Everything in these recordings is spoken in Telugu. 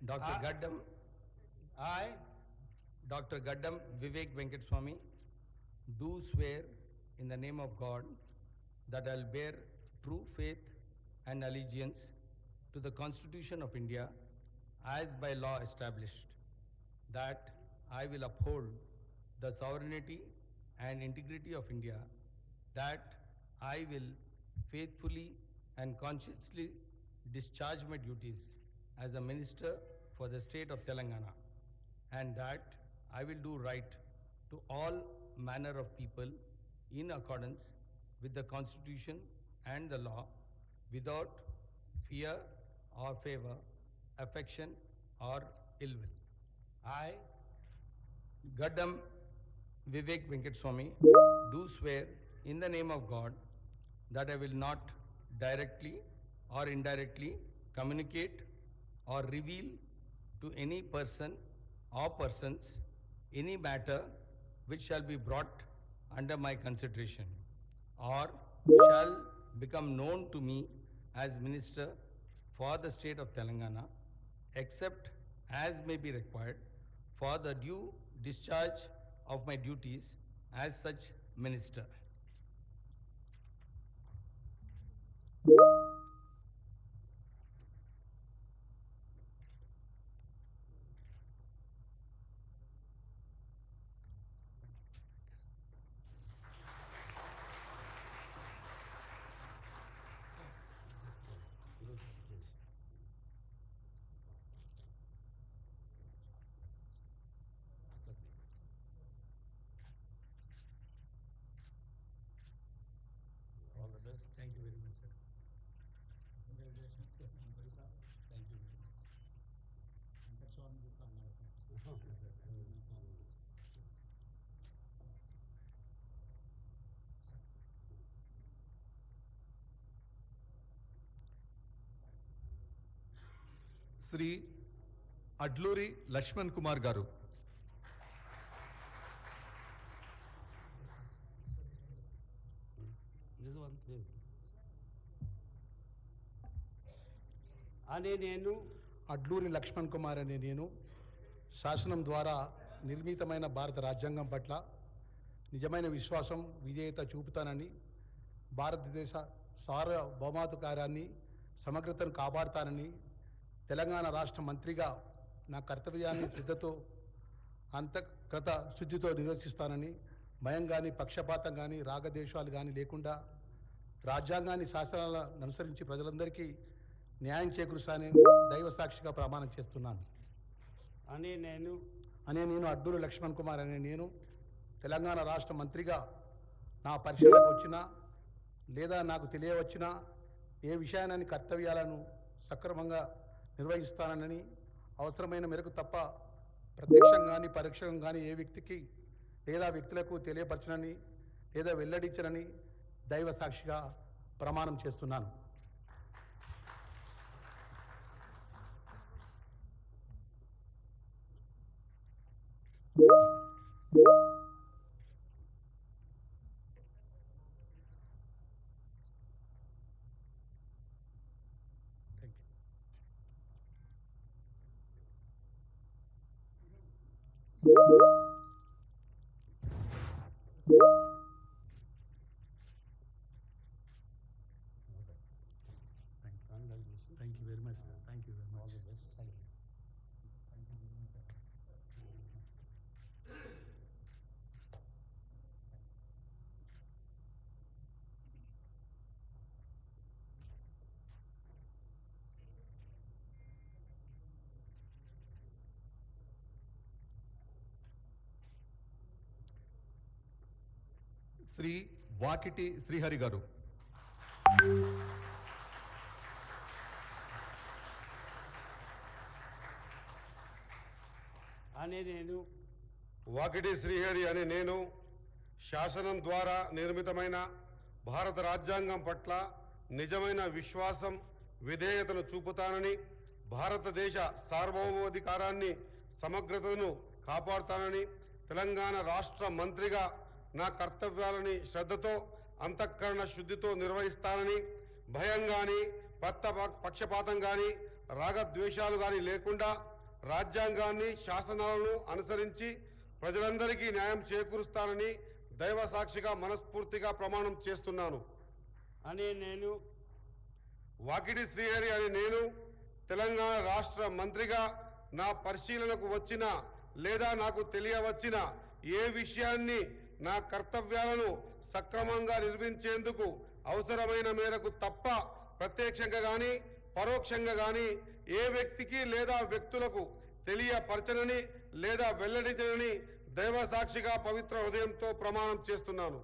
Dr. Gaddam, I, Dr. Gaddam Vivek Venkateswamy, do swear in the name of God that I will bear true faith and allegiance to the Constitution of India as by law established, that I will uphold the sovereignty and integrity of India, that I will faithfully and conscientiously discharge my duties as a minister for the state of Telangana, and that I will do right to all manner of people in accordance with the Constitution and the law, without fear or favor, affection or ill will. I, Gaddam Vivek Venkateswamy, do swear in the name of God that I will not directly or indirectly communicate or reveal to any person or persons any matter which shall be brought under my consideration or shall become known to me as Minister for the state of Telangana, except as may be required for the due discharge of my duties as such minister. all the best. Thank you very much, sir. Congratulations. Thank you very much. Venkateswamy Gupta అన్నారు. శ్రీ అడ్లూరి లక్ష్మణ్ కుమార్ గారు. అనే నేను అడ్లూరి లక్ష్మణ్ కుమార్ అనే నేను శాసనం ద్వారా నిర్మితమైన భారత రాజ్యాంగం పట్ల నిజమైన విశ్వాసం విధేయత చూపుతానని, భారతదేశ సార్వభౌమాధికారాన్ని సమగ్రతను కాపాడుతానని, తెలంగాణ రాష్ట్ర మంత్రిగా నా కర్తవ్యాన్ని శ్రద్ధతో అంతఃకృత శుద్ధితో నిర్వహిస్తానని, భయం కానీ పక్షపాతం కానీ రాగద్వేషాలు కానీ లేకుండా రాజ్యాంగాన్ని శాసనాలను అనుసరించి ప్రజలందరికీ న్యాయం చేకూరుస్తానని దైవ సాక్షిగా ప్రమాణం చేస్తున్నాను. అనే నేను అడ్లూరి లక్ష్మణ్ కుమార్ అనే నేను తెలంగాణ రాష్ట్ర మంత్రిగా నా పరిశీలనకు వచ్చినా లేదా నాకు తెలియవచ్చినా ఏ విషయాన్ని కర్తవ్యాలను సక్రమంగా నిర్వహిస్తానని, అవసరమైన మేరకు తప్ప ప్రత్యక్షం కానీ పరోక్షం కానీ ఏ వ్యక్తికి లేదా వ్యక్తులకు తెలియపరచనని లేదా వెల్లడించనని దైవ సాక్షిగా ప్రమాణం చేస్తున్నాను. Thank you very much, sir. Thank you very much. all the best. Thank you. Shri Vakiti Srihari గారు. అనే నేను వాకిటి శ్రీహరి అనే నేను శాసనం ద్వారా నిర్మితమైన భారత రాజ్యాంగం పట్ల నిజమైన విశ్వాసం విధేయతను చూపుతానని, భారతదేశ సార్వభౌమాధికారాన్ని సమగ్రతను కాపాడుతానని, తెలంగాణ రాష్ట్ర మంత్రిగా నా కర్తవ్యాలని శ్రద్ధతో అంతఃకరణ శుద్ధితో నిర్వహిస్తానని, భయం కానీ పక్షపాతం కానీ రాగద్వేషాలు గాని లేకుండా రాజ్యాంగాన్ని శాసనాలను అనుసరించి ప్రజలందరికీ న్యాయం చేకూరుస్తానని దైవ సాక్షిగా మనస్ఫూర్తిగా ప్రమాణం చేస్తున్నాను. అని నేను వాకిటి శ్రీహరి అని నేను తెలంగాణ రాష్ట్ర మంత్రిగా నా పరిశీలనకు వచ్చిన లేదా నాకు తెలియవచ్చిన ఏ విషయాన్ని నా కర్తవ్యాలను సక్రమంగా నిర్వహించేందుకు అవసరమైన మేరకు తప్ప ప్రత్యక్షంగా గాని పరోక్షంగా గాని ఏ వ్యక్తికి లేదా వ్యక్తులకు తెలియపరచనని లేదా వెల్లడించనని దైవ సాక్షిగా పవిత్ర హృదయంతో ప్రమాణం చేస్తున్నాను.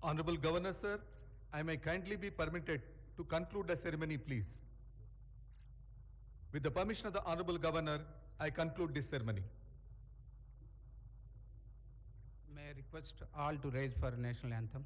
Honorable Governor, sir, I may kindly be permitted to conclude the ceremony, please. With the permission of the Honorable Governor, I conclude this ceremony. May I request all to rise for national anthem?